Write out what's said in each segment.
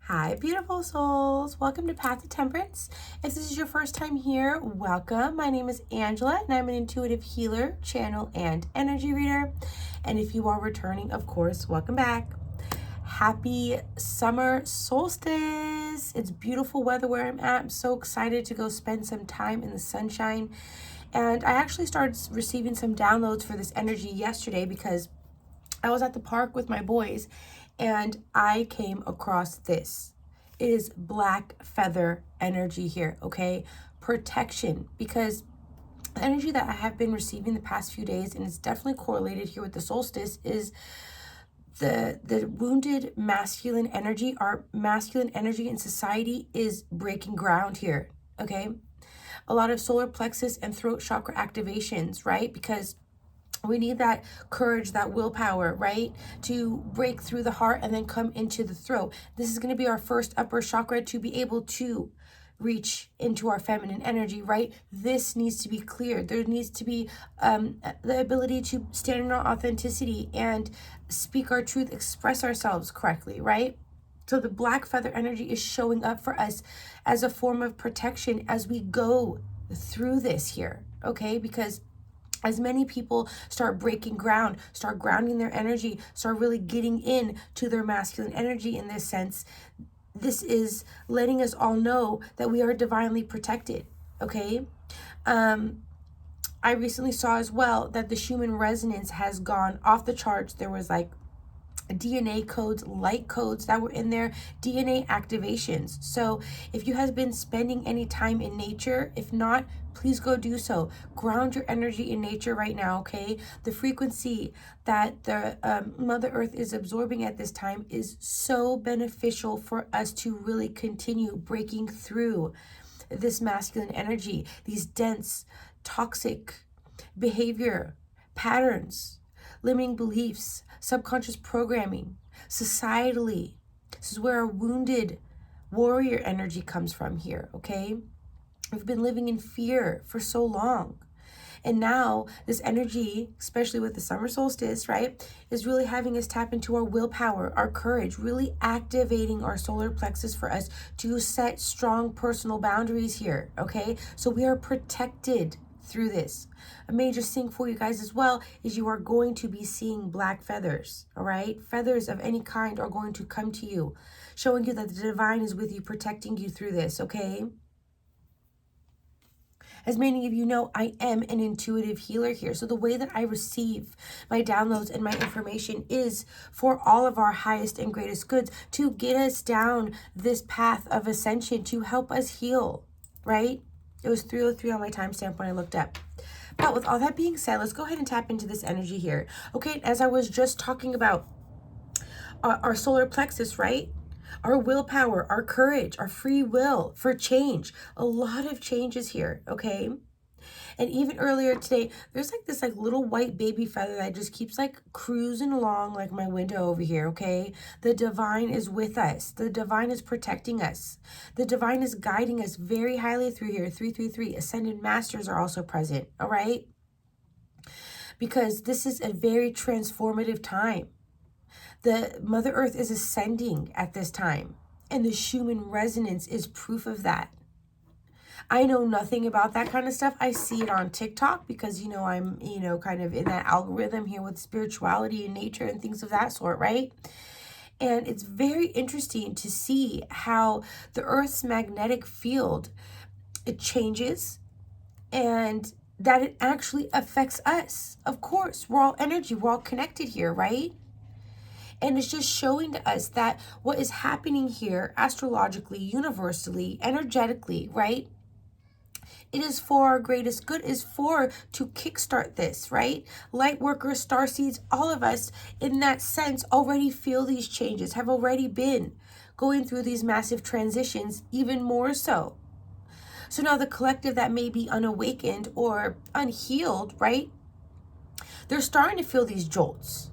Hi, beautiful souls. Welcome to Path to Temperance. If this is your first time here, welcome. My name is Angela, and I'm an intuitive healer, channel, and energy reader. And if you are returning, of course, welcome back. Happy summer solstice. It's beautiful weather where I'm at. I'm so excited to go spend some time in the sunshine. And I actually started receiving some downloads for this energy yesterday because I was at the park with my boys and I came across this. It is black feather energy here, okay? Protection, because the energy that I have been receiving the past few days, and it's definitely correlated here with the solstice, is the wounded masculine energy. Our masculine energy in society is breaking ground here, okay? A lot of solar plexus and throat chakra activations, right? Because we need that courage, that willpower, right? To break through the heart and then come into the throat. This is going to be our first upper chakra to be able to reach into our feminine energy, right? This needs to be cleared. There needs to be the ability to stand in our authenticity and speak our truth, express ourselves correctly, right? So the black feather energy is showing up for us as a form of protection as we go through this here, okay? Because as many people start breaking ground, start grounding their energy, start really getting in to their masculine energy in this sense, this is letting us all know that we are divinely protected, okay? I recently saw as well that the Schumann resonance has gone off the charts. There was like DNA codes, light codes that were in there, DNA activations. So if you have been spending any time in nature, if not, please go do so. Ground your energy in nature right now, okay? The frequency that the Mother Earth is absorbing at this time is so beneficial for us to really continue breaking through this masculine energy, these dense, toxic behavior patterns, limiting beliefs, subconscious programming, societally. This is where our wounded warrior energy comes from here, okay? We've been living in fear for so long. And now this energy, especially with the summer solstice, right, is really having us tap into our willpower, our courage, really activating our solar plexus for us to set strong personal boundaries here, okay? So we are protected through this. A major sync for you guys as well is you are going to be seeing black feathers, all right? Feathers of any kind are going to come to you, showing you that the divine is with you, protecting you through this, okay? As many of you know, I am an intuitive healer here. So the way that I receive my downloads and my information is for all of our highest and greatest goods, to get us down this path of ascension, to help us heal, right? It was 3:03 on my timestamp when I looked up. But with all that being said, let's go ahead and tap into this energy here. Okay, as I was just talking about our solar plexus, right? Our willpower, our courage, our free will for change. A lot of changes here, okay? And even earlier today, there's like this like little white baby feather that just keeps like cruising along like my window over here, okay? The divine is with us. The divine is protecting us. The divine is guiding us very highly through here. 333 ascended masters are also present, all right? Because this is a very transformative time. The Mother Earth is ascending at this time, and the Schumann resonance is proof of that. I know nothing about that kind of stuff. I see it on TikTok because, I'm, kind of in that algorithm here with spirituality and nature and things of that sort, right? And it's very interesting to see how the Earth's magnetic field, it changes, and that it actually affects us. Of course, we're all energy. We're all connected here, right? And it's just showing to us that what is happening here astrologically, universally, energetically, right? It is for our greatest good, is for to kickstart this, right? Light workers, starseeds, all of us in that sense already feel these changes, have already been going through these massive transitions, even more so. So now the collective that may be unawakened or unhealed, right? They're starting to feel these jolts.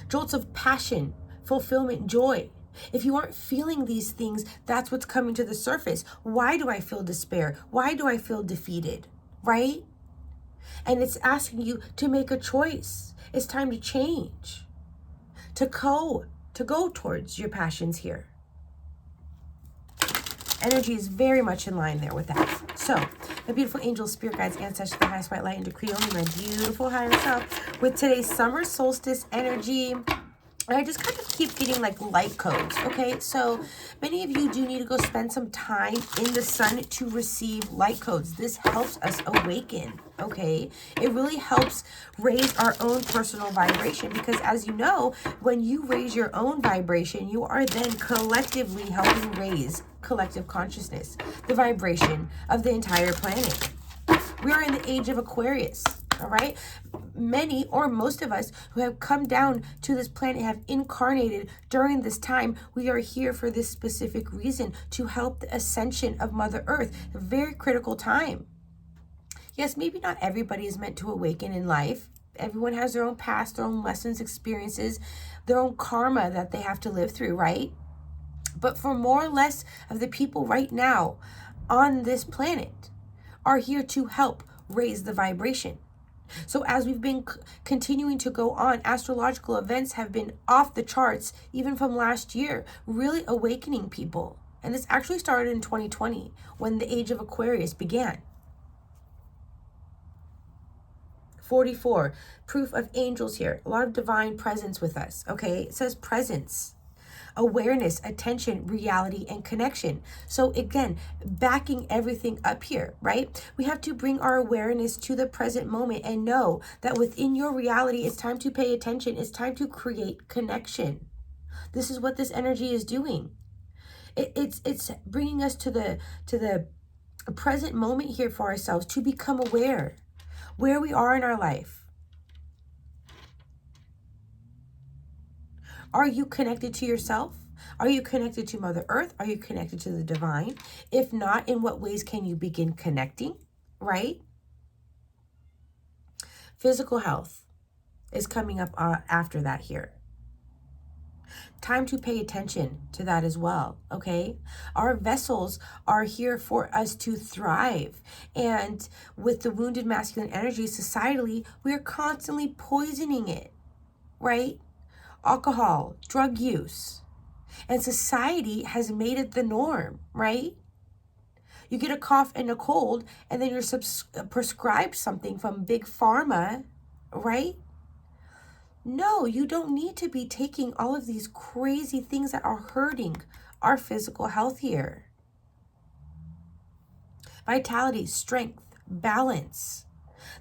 Jolts of passion, fulfillment, joy. If you aren't feeling these things, that's what's coming to the surface. Why do I feel despair? Why do I feel defeated? Right? And it's asking you to make a choice. It's time to change, to to go towards your passions here. Energy is very much in line there with that. So, my beautiful angels, spirit guides, ancestors, the highest white light, and decree only my beautiful higher self with today's summer solstice energy. I just kind of keep getting like light codes, okay? So many of you do need to go spend some time in the sun to receive light codes. This helps us awaken, okay? It really helps raise our own personal vibration because as you know, when you raise your own vibration, you are then collectively helping raise collective consciousness, the vibration of the entire planet. We are in the age of Aquarius. All right. Many or most of us who have come down to this planet have incarnated during this time. We are here for this specific reason, to help the ascension of Mother Earth. A very critical time. Yes, maybe not everybody is meant to awaken in life. Everyone has their own past, their own lessons, experiences, their own karma that they have to live through, right? But for more or less of the people right now on this planet are here to help raise the vibration. So as we've been continuing to go on, astrological events have been off the charts, even from last year, really awakening people. And this actually started in 2020, when the age of Aquarius began. 44, proof of angels here. A lot of divine presence with us, okay? It says presence, awareness, attention, reality, and connection. So again, backing everything up here, right? We have to bring our awareness to the present moment and know that within your reality, it's time to pay attention. It's time to create connection. This is what this energy is doing. It's bringing us to the present moment here for ourselves to become aware where we are in our life. Are you connected to yourself? Are you connected to Mother Earth? Are you connected to the divine? If not, in what ways can you begin connecting, right? Physical health is coming up after that here. Time to pay attention to that as well, okay? Our vessels are here for us to thrive. And with the wounded masculine energy, societally, we are constantly poisoning it, right? Alcohol, drug use. And society has made it the norm, right? You get a cough and a cold, and then you're prescribed something from Big Pharma, right? No, you don't need to be taking all of these crazy things that are hurting our physical health here. Vitality, strength, balance.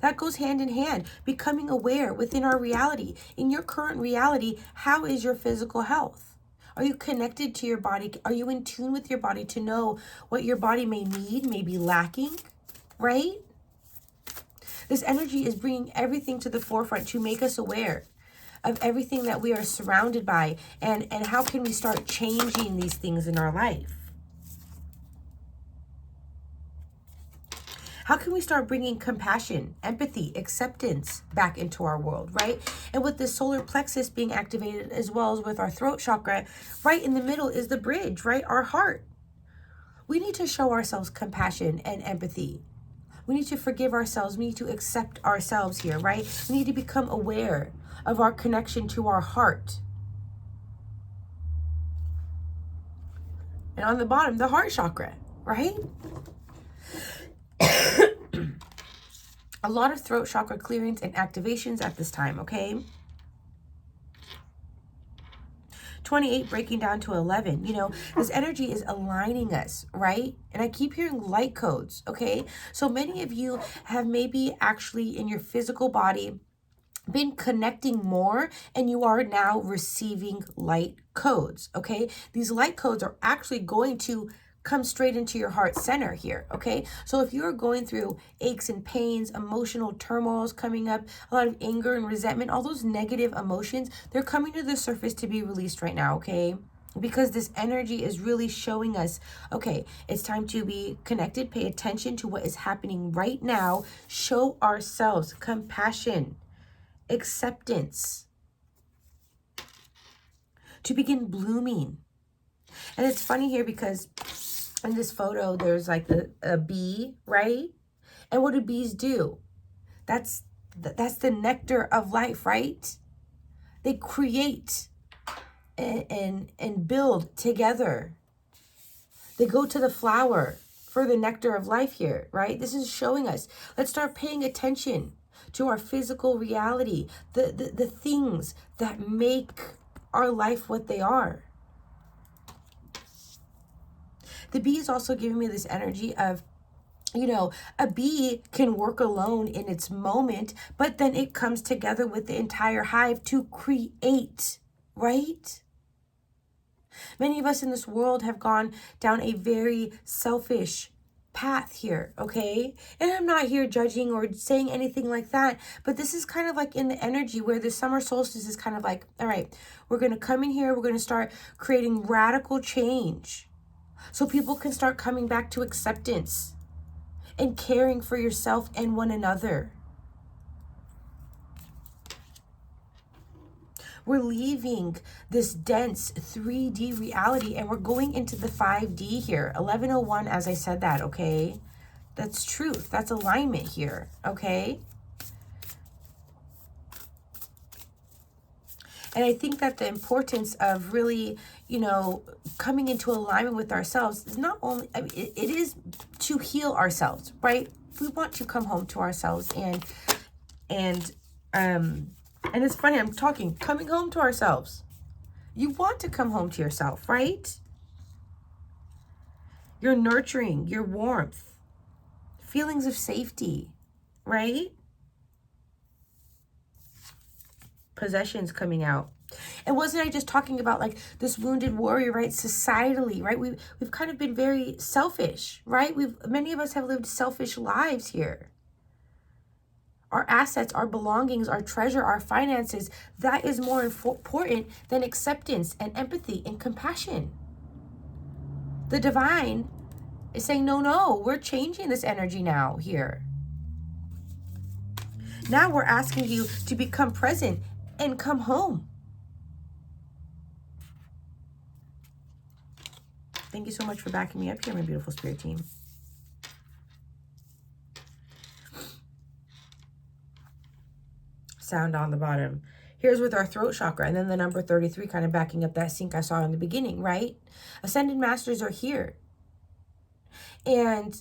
That goes hand in hand, becoming aware within our reality. In your current reality, how is your physical health? Are you connected to your body? Are you in tune with your body to know what your body may need, may be lacking, right? This energy is bringing everything to the forefront to make us aware of everything that we are surrounded by, and how can we start changing these things in our life? How can we start bringing compassion, empathy, acceptance back into our world, right? And with the solar plexus being activated, as well as with our throat chakra, right in the middle is the bridge, right? Our heart. We need to show ourselves compassion and empathy. We need to forgive ourselves. We need to accept ourselves here, right? We need to become aware of our connection to our heart. And on the bottom, the heart chakra, right? A lot of throat chakra clearings and activations at this time, okay? 28 breaking down to 11. You know, this energy is aligning us, right? And I keep hearing light codes, okay? So many of you have maybe actually in your physical body been connecting more, and you are now receiving light codes, okay? These light codes are actually going to come straight into your heart center here, okay? So if you're going through aches and pains, emotional turmoils coming up, a lot of anger and resentment, all those negative emotions, they're coming to the surface to be released right now, okay? Because this energy is really showing us, okay, it's time to be connected, pay attention to what is happening right now, show ourselves compassion, acceptance, to begin blooming. And it's funny here because in this photo, there's like a bee, right? And what do bees do? That's the nectar of life, right? They create and build together. They go to the flower for the nectar of life here, right? This is showing us, let's start paying attention to our physical reality, the things that make our life what they are. The bee is also giving me this energy of, you know, a bee can work alone in its moment, but then it comes together with the entire hive to create, right? Many of us in this world have gone down a very selfish path here, okay? And I'm not here judging or saying anything like that, but this is kind of like in the energy where the summer solstice is kind of like, all right, we're going to come in here, we're going to start creating radical change so people can start coming back to acceptance and caring for yourself and one another. We're leaving this dense 3D reality and we're going into the 5D here. 1101, as I said that, okay? That's truth. That's alignment here, okay? And I think that the importance of really, you know, coming into alignment with ourselves is not only, I mean, it is to heal ourselves, right? We want to come home to ourselves and it's funny, I'm talking, coming home to ourselves. You want to come home to yourself, right? Your nurturing, your warmth, feelings of safety, right? Possessions coming out. And wasn't I just talking about like this wounded warrior, right? Societally, right? We've kind of been very selfish, right? Many of us have lived selfish lives here. Our assets, our belongings, our treasure, our finances, that is more important than acceptance and empathy and compassion. The divine is saying, no, we're changing this energy now here. Now we're asking you to become present and come home. Thank you so much for backing me up here, my beautiful spirit team. Sound on the bottom. Here's with our throat chakra, and then the number 33 kind of backing up that sync I saw in the beginning, right? Ascended masters are here. And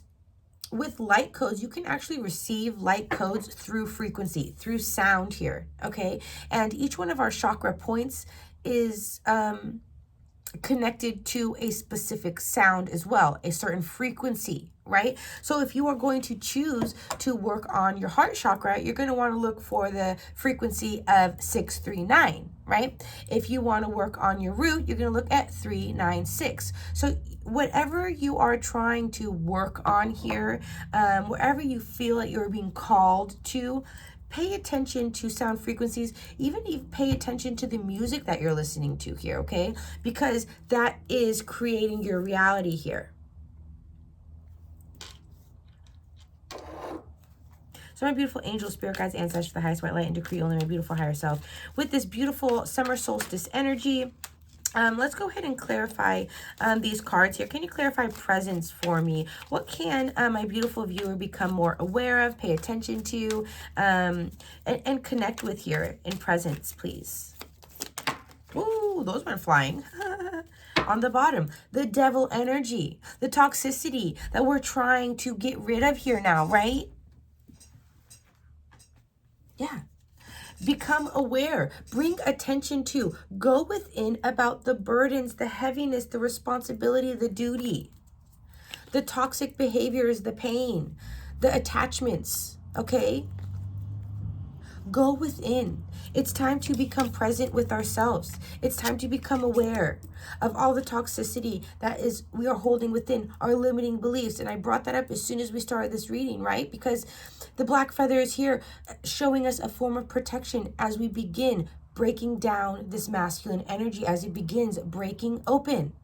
with light codes, you can actually receive light codes through frequency, through sound here, okay? And each one of our chakra points is connected to a specific sound as well, a certain frequency, right? So if you are going to choose to work on your heart chakra, you're going to want to look for the frequency of 639, right? If you want to work on your root, you're going to look at 396. So whatever you are trying to work on here, wherever you feel that you're being called to, pay attention to sound frequencies, even pay attention to the music that you're listening to here, okay? Because that is creating your reality here. So my beautiful angel, spirit guides, ancestors, the highest white light, and decree only my beautiful higher self. With this beautiful summer solstice energy, let's go ahead and clarify these cards here. Can you clarify presence for me? What can my beautiful viewer become more aware of, pay attention to, and connect with here in presence, please? Ooh, those went flying. On the bottom, the devil energy, the toxicity that we're trying to get rid of here now, right? Yeah. Become aware, bring attention to, go within about the burdens, the heaviness, the responsibility, the duty, the toxic behaviors, the pain, the attachments, okay? Go within. It's time to become present with ourselves. It's time to become aware of all the toxicity that we are holding within, our limiting beliefs. And I brought that up as soon as we started this reading, right? Because the black feather is here showing us a form of protection as we begin breaking down this masculine energy, as it begins breaking open.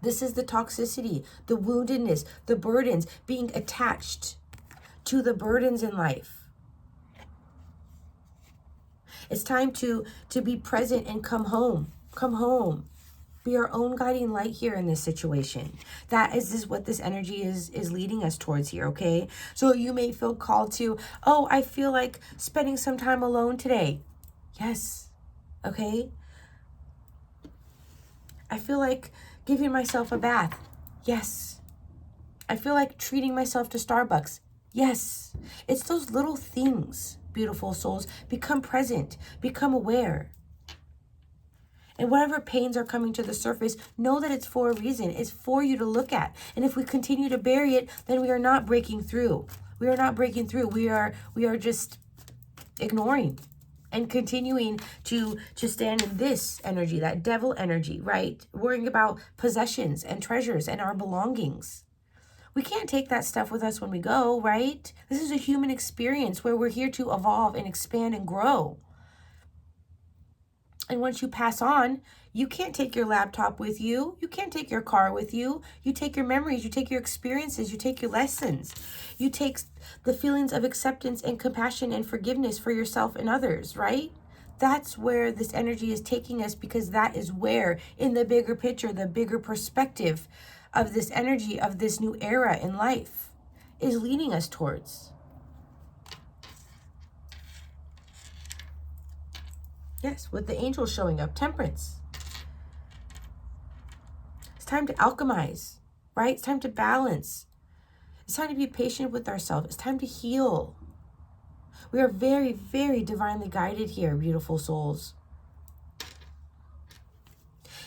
This is the toxicity, the woundedness, the burdens, being attached to the burdens in life. It's time to be present and come home. Come home. Be our own guiding light here in this situation. That is what this energy is leading us towards here, okay? So you may feel called to, oh, I feel like spending some time alone today. Yes, okay? I feel like giving myself a bath. Yes. I feel like treating myself to Starbucks. Yes. It's those little things, beautiful souls. Become present. Become aware. And whatever pains are coming to the surface, know that it's for a reason. It's for you to look at. And if we continue to bury it, then we are not breaking through. We are not breaking through. We are just ignoring and continuing to stand in this energy, that devil energy, right? Worrying about possessions and treasures and our belongings. We can't take that stuff with us when we go, right? This is a human experience where we're here to evolve and expand and grow. And once you pass on, you can't take your laptop with you. You can't take your car with you. You take your memories, you take your experiences, you take your lessons. You take the feelings of acceptance and compassion and forgiveness for yourself and others, right? That's where this energy is taking us, because that is where, in the bigger picture, the bigger perspective of this energy, of this new era in life, is leading us towards. Yes, with the angels showing up, Temperance. It's time to alchemize, right? It's time to balance. It's time to be patient with ourselves. It's time to heal. We are very, very divinely guided here, beautiful souls.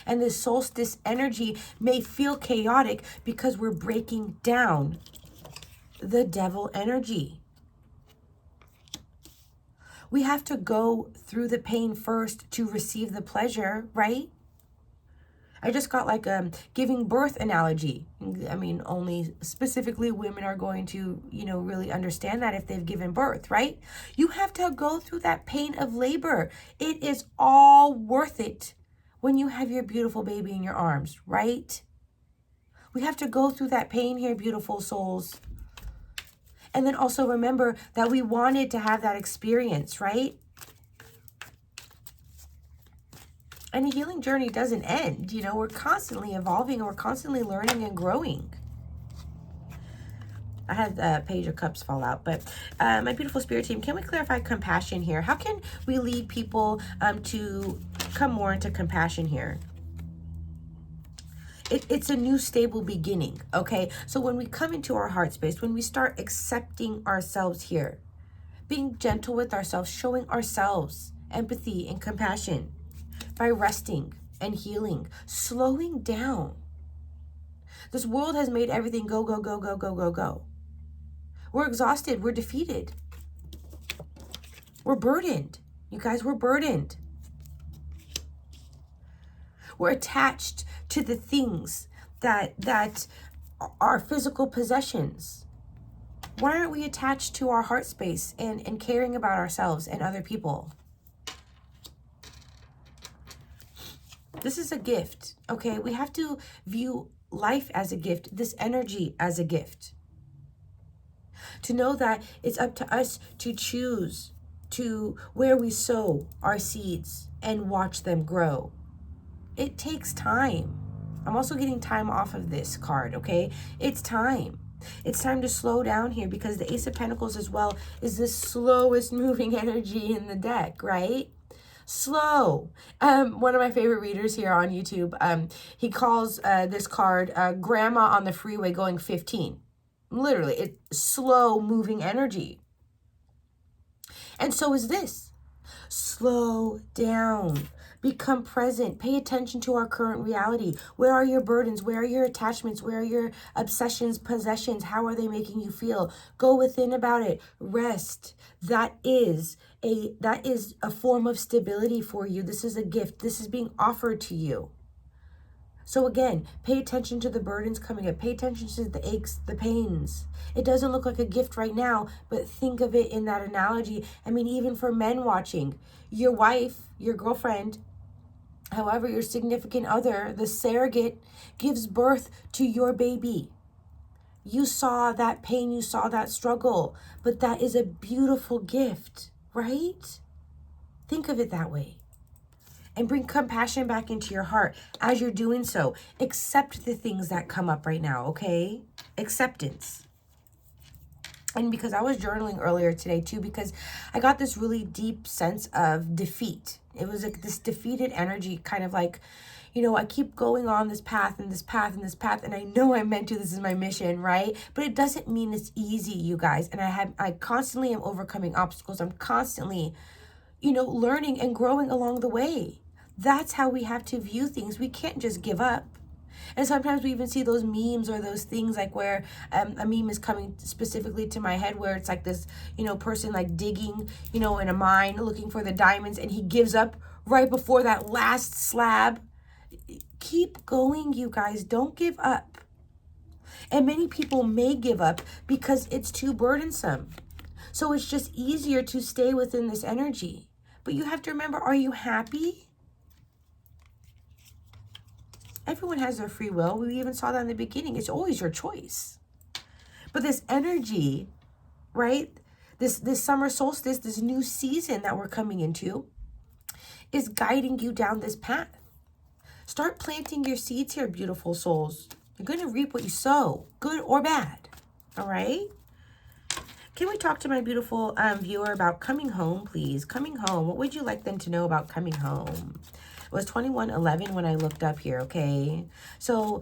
And this solstice energy may feel chaotic because we're breaking down the devil energy. We have to go through the pain first to receive the pleasure, right? I just got like a giving birth analogy. I mean, only specifically women are going to, really understand that if they've given birth, right? You have to go through that pain of labor. It is all worth it when you have your beautiful baby in your arms, right? We have to go through that pain here, beautiful souls. And then also remember that we wanted to have that experience, right? And the healing journey doesn't end. We're constantly evolving and we're constantly learning and growing. I had a page of cups fall out, but my beautiful spirit team, can we clarify compassion here? How can we lead people to come more into compassion here? It's a new stable beginning, okay? So when we come into our heart space, when we start accepting ourselves here, being gentle with ourselves, showing ourselves empathy and compassion by resting and healing, slowing down. This world has made everything go, go, go, go, go, go, go. We're exhausted. We're defeated. We're burdened. You guys, we're burdened. We're attached to the things that are physical possessions. Why aren't we attached to our heart space and caring about ourselves and other people? This is a gift, okay? We have to view life as a gift, this energy as a gift. To know that it's up to us to choose to where we sow our seeds and watch them grow. It takes time. I'm also getting time off of this card, okay? It's time. It's time to slow down here, because the Ace of Pentacles as well is the slowest moving energy in the deck, right? Slow. One of my favorite readers here on YouTube, he calls this card Grandma on the Freeway Going 15. Literally, it's slow moving energy. And so is this. Slow down. Become present. Pay attention to our current reality. Where are your burdens? Where are your attachments? Where are your obsessions, possessions? How are they making you feel? Go within about it. Rest. That is a form of stability for you. This is a gift. This is being offered to you. So again, pay attention to the burdens coming up. Pay attention to the aches, the pains. It doesn't look like a gift right now, but think of it in that analogy. I mean, even for men watching, your wife, your girlfriend, however, your significant other, the surrogate, gives birth to your baby. You saw that pain, you saw that struggle, but that is a beautiful gift, right? Think of it that way. And bring compassion back into your heart as you're doing so. Accept the things that come up right now, okay? Acceptance. And because I was journaling earlier today too, because I got this really deep sense of defeat. It was like this defeated energy, kind of like, you know, I keep going on this path and this path and this path, and I know I'm meant to, this is my mission, right? But it doesn't mean it's easy, you guys. And I constantly am overcoming obstacles. I'm constantly, you know, learning and growing along the way. That's how we have to view things. We can't just give up. And sometimes we even see those memes or those things like where a meme is coming specifically to my head where it's like this, you know, person like digging, you know, in a mine looking for the diamonds, and he gives up right before that last slab. Keep going, you guys. Don't give up. And many people may give up because it's too burdensome. So it's just easier to stay within this energy. But you have to remember, are you happy? Everyone has their free will. We even saw that in the beginning. It's always your choice. But this energy, right? This summer solstice, this new season that we're coming into is guiding you down this path. Start planting your seeds here, beautiful souls. You're going to reap what you sow, good or bad. All right? Can we talk to my beautiful viewer about coming home, please? Coming home. What would you like them to know about coming home? It was 2111 when I looked up here, okay? So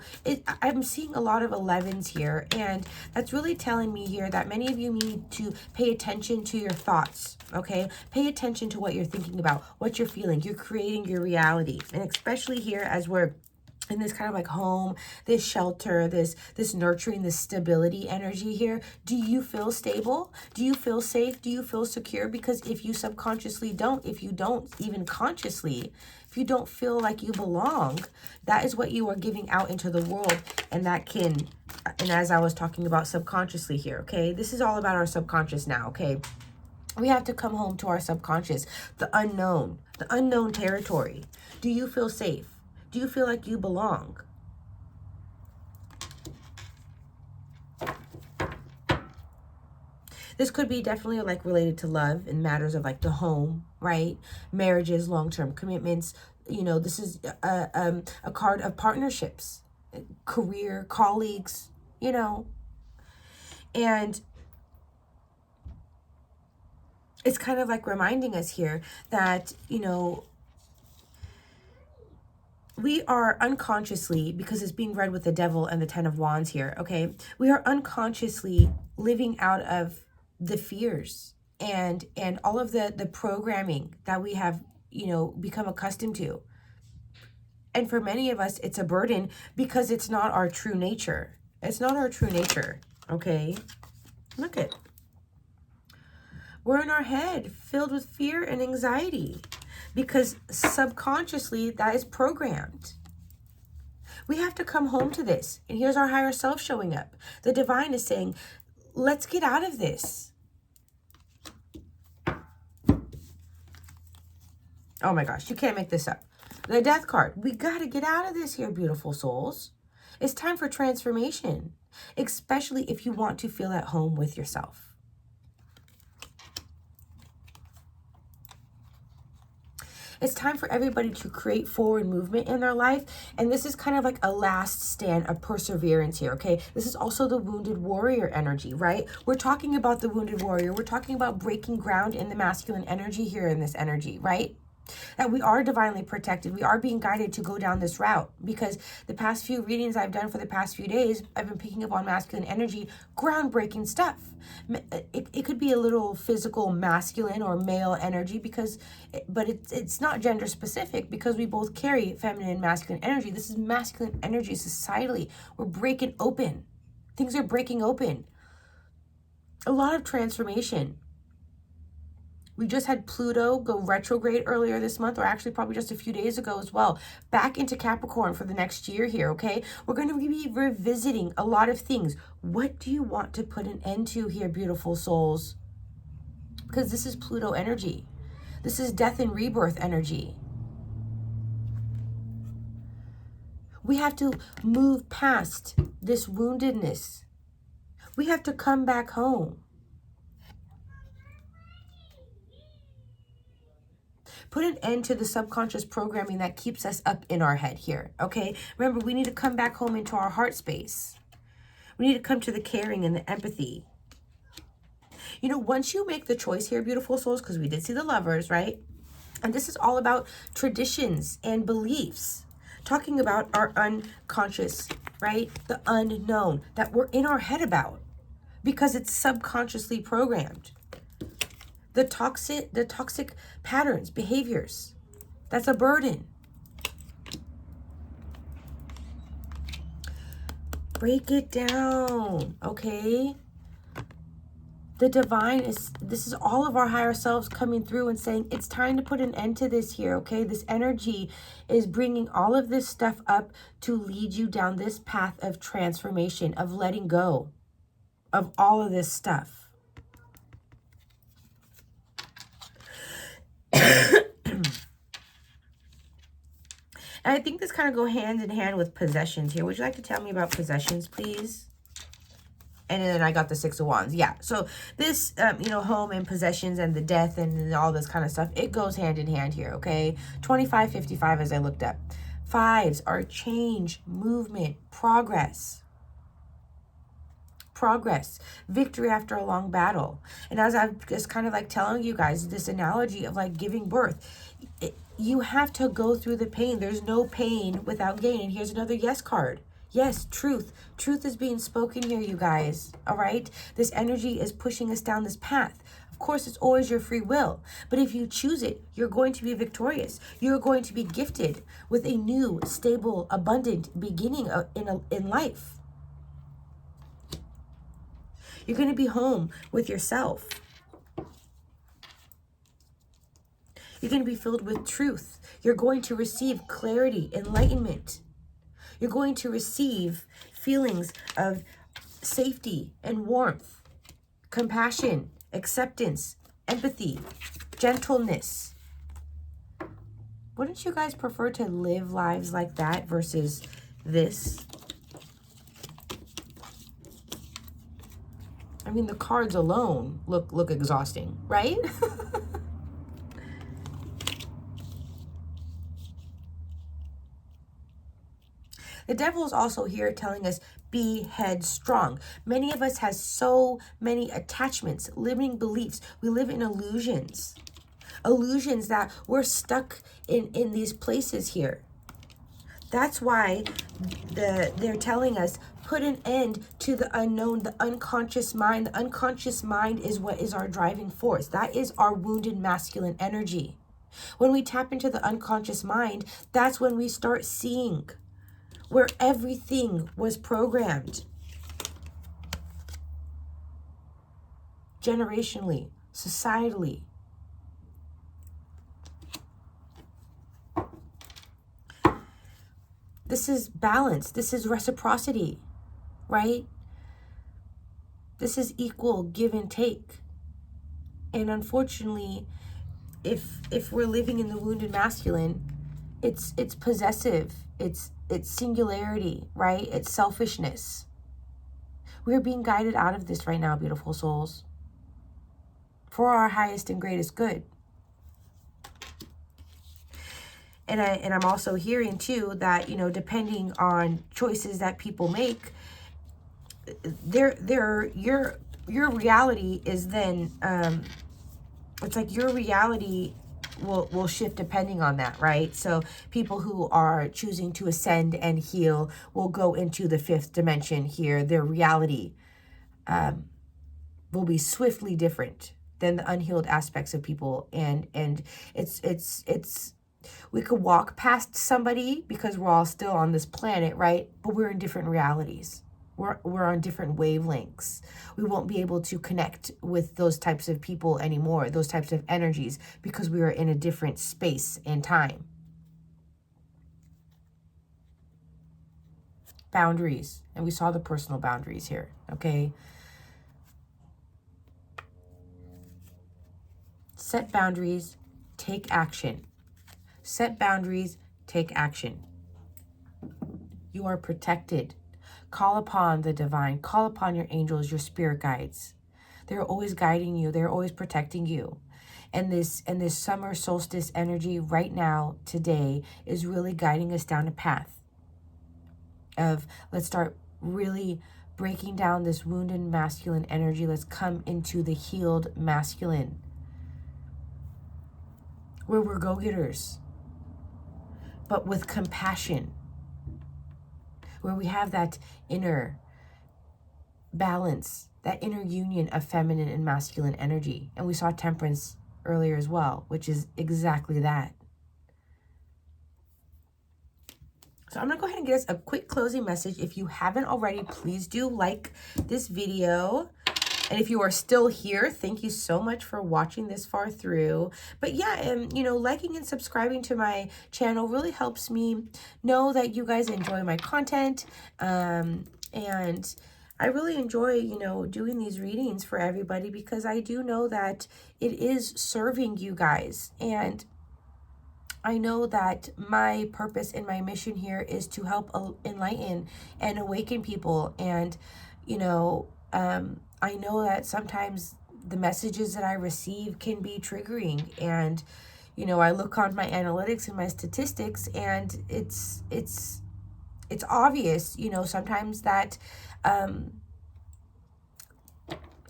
I'm seeing a lot of 11s here, and that's really telling me here that many of you need to pay attention to your thoughts, okay? Pay attention to what you're thinking about, what you're feeling. You're creating your reality, and especially here as we're in this kind of like home, this shelter, this nurturing, this stability energy here. Do you feel stable? Do you feel safe? Do you feel secure? Because if you subconsciously don't, if you don't even consciously, if you don't feel like you belong, that is what you are giving out into the world. And that can, and as I was talking about subconsciously here, okay, this is all about our subconscious now, okay? We have to come home to our subconscious, the unknown territory. Do you feel safe? Do you feel like you belong? This could be definitely like related to love in matters of like the home, right? Marriages, long-term commitments. You know, this is a card of partnerships, career, colleagues, you know. And it's kind of like reminding us here that, you know, we are unconsciously, because it's being read with the devil and the 10 of wands here, okay? We are unconsciously living out of the fears and all of the programming that we have, you know, become accustomed to. And for many of us, it's a burden because it's not our true nature. It's not our true nature, okay? Look at, we're in our head filled with fear and anxiety, because subconsciously that is programmed. We have to come home to this. And here's our higher self showing up. The divine is saying, let's get out of this. Oh my gosh, you can't make this up. The death card. We got to get out of this here, beautiful souls. It's time for transformation, especially if you want to feel at home with yourself. It's time for everybody to create forward movement in their life. And this is kind of like a last stand of perseverance here, okay? This is also the wounded warrior energy, right? We're talking about the wounded warrior. We're talking about breaking ground in the masculine energy here in this energy, right? That we are divinely protected. We are being guided to go down this route, because the past few readings I've done for the past few days, I've been picking up on masculine energy, groundbreaking stuff. It could be a little physical masculine or male energy, but it's not gender specific, because we both carry feminine and masculine energy. This is masculine energy societally. We're breaking open. Things are breaking open. A lot of transformation. We just had Pluto go retrograde earlier this month, or actually probably just a few days ago as well, back into Capricorn for the next year here, okay? We're going to be revisiting a lot of things. What do you want to put an end to here, beautiful souls? Because this is Pluto energy. This is death and rebirth energy. We have to move past this woundedness. We have to come back home. Put an end to the subconscious programming that keeps us up in our head here, okay? Remember, we need to come back home into our heart space. We need to come to the caring and the empathy. You know, once you make the choice here, beautiful souls, because we did see the Lovers, right? And this is all about traditions and beliefs. talking about our unconscious, right? The unknown that we're in our head about because it's subconsciously programmed. The toxic patterns, behaviors. That's a burden. Break it down, okay? The divine this is all of our higher selves coming through and saying, it's time to put an end to this here, okay? This energy is bringing all of this stuff up to lead you down this path of transformation, of letting go of all of this stuff. And I think this kind of go hand in hand with possessions here. Would you like to tell me about possessions, please? And then I got the Six of Wands. Yeah. So this, home and possessions and the death and all this kind of stuff, it goes hand in hand here, okay? 2555 as I looked up. Fives are change, movement, progress. Progress, victory after a long battle. And as I'm just kind of like telling you guys, this analogy of like giving birth, you have to go through the pain. There's no pain without gain. And here's another yes card. Yes, truth. Truth is being spoken here, you guys. All right? This energy is pushing us down this path. Of course, it's always your free will. But if you choose it, you're going to be victorious. You're going to be gifted with a new, stable, abundant beginning in life. You're going to be home with yourself. You're going to be filled with truth. You're going to receive clarity, enlightenment. You're going to receive feelings of safety and warmth, compassion, acceptance, empathy, gentleness. Wouldn't you guys prefer to live lives like that versus this? I mean, the cards alone look exhausting, right? The devil is also here telling us, be headstrong. Many of us has so many attachments, limiting beliefs. We live in illusions. Illusions that we're stuck in these places here. That's why they're telling us, put an end to the unknown, the unconscious mind. The unconscious mind is what is our driving force. That is our wounded masculine energy. When we tap into the unconscious mind, that's when we start seeing where everything was programmed. Generationally, societally. This is balance. This is reciprocity, right? This is equal give and take. And unfortunately, if we're living in the wounded masculine, it's possessive. It's singularity, right? It's selfishness. We're being guided out of this right now, beautiful souls, for our highest and greatest good. And I'm also hearing too that, depending on choices that people make, your reality is then it's like your reality will shift depending on that, right? So people who are choosing to ascend and heal will go into the fifth dimension here. Their reality will be swiftly different than the unhealed aspects of people, and it's we could walk past somebody because we're all still on this planet, right? But we're in different realities. We're on different wavelengths. We won't be able to connect with those types of people anymore, those types of energies, because we are in a different space and time. Boundaries. And we saw the personal boundaries here, okay? Set boundaries, take action. Set boundaries, take action. You are protected. Call upon the divine. Call upon your angels, your spirit guides. They're always guiding you. They're always protecting you. And this summer solstice energy right now, today, is really guiding us down a path of, let's start really breaking down this wounded masculine energy. Let's come into the healed masculine, where we're go-getters. but with compassion, where we have that inner balance, that inner union of feminine and masculine energy. And we saw Temperance earlier as well, which is exactly that. So I'm going to go ahead and get us a quick closing message. If you haven't already, please do like this video. And if you are still here, thank you so much for watching this far through. But yeah, and you know, liking and subscribing to my channel really helps me know that you guys enjoy my content. And I really enjoy, you know, doing these readings for everybody, because I do know that it is serving you guys. And I know that my purpose and my mission here is to help enlighten and awaken people. And, you know, I know that sometimes the messages that I receive can be triggering. And, you know, I look on my analytics and my statistics, and it's obvious, you know, sometimes that, I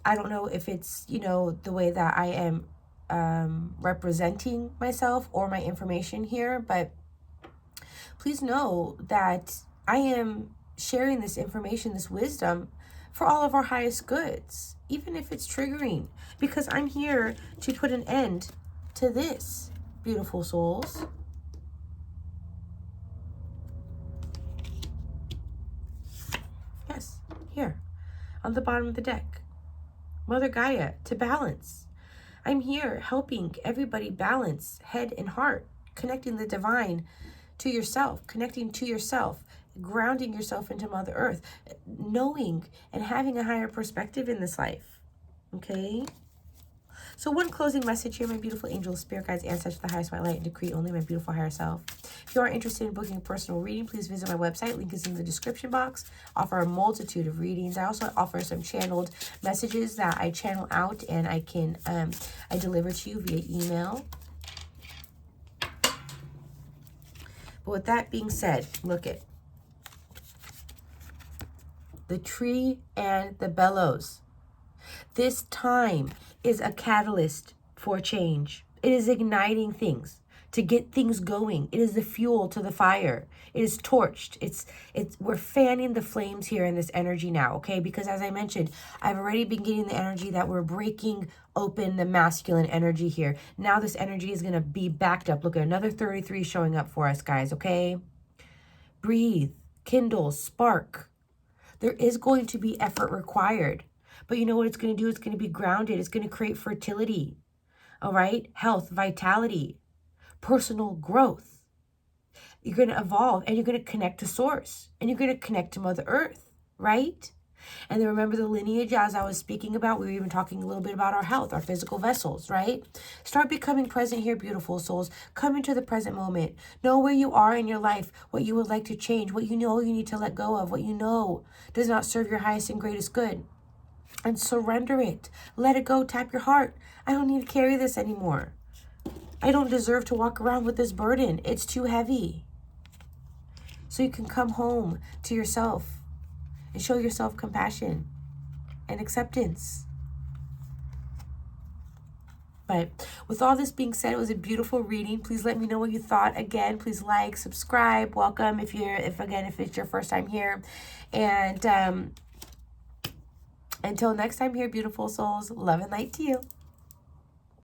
don't know if it's, you know, the way that I am representing myself or my information here, but please know that I am sharing this information, this wisdom, for all of our highest goods, even if it's triggering, because I'm here to put an end to this, beautiful souls. Yes, here on the bottom of the deck, Mother Gaia, to balance. I'm here helping everybody balance head and heart, connecting the divine to yourself, connecting to yourself, grounding yourself into Mother Earth, knowing and having a higher perspective in this life. Okay? So one closing message here, my beautiful angels, spirit guides, ancestors, the highest white light, and decree only, my beautiful higher self. If you are interested in booking a personal reading, please visit my website. Link is in the description box. I offer a multitude of readings. I also offer some channeled messages that I channel out, and I can I deliver to you via email. But with that being said, look at the tree and the bellows. This time is a catalyst for change. It is igniting things to get things going. It is the fuel to the fire. It is torched. We're fanning the flames here in this energy now, okay? Because as I mentioned, I've already been getting the energy that we're breaking open the masculine energy here. Now this energy is going to be backed up. Look at another 33 showing up for us, guys, okay? Breathe, kindle, spark. There is going to be effort required. But you know what it's going to do? It's going to be grounded. It's going to create fertility, all right? Health, vitality, personal growth. You're going to evolve, and you're going to connect to source, and you're going to connect to Mother Earth, right? And then remember the lineage, as I was speaking about, we were even talking a little bit about our health, our physical vessels, right? Start becoming present here, beautiful souls. Come into the present moment. Know where you are in your life, what you would like to change, what you know you need to let go of, what you know does not serve your highest and greatest good. And surrender it. Let it go. Tap your heart. I don't need to carry this anymore. I don't deserve to walk around with this burden. It's too heavy. So you can come home to yourself and show yourself compassion and acceptance. But with all this being said, it was a beautiful reading. Please let me know what you thought. Again, please like, subscribe, welcome if it's your first time here. And until next time here, beautiful souls, love and light to you.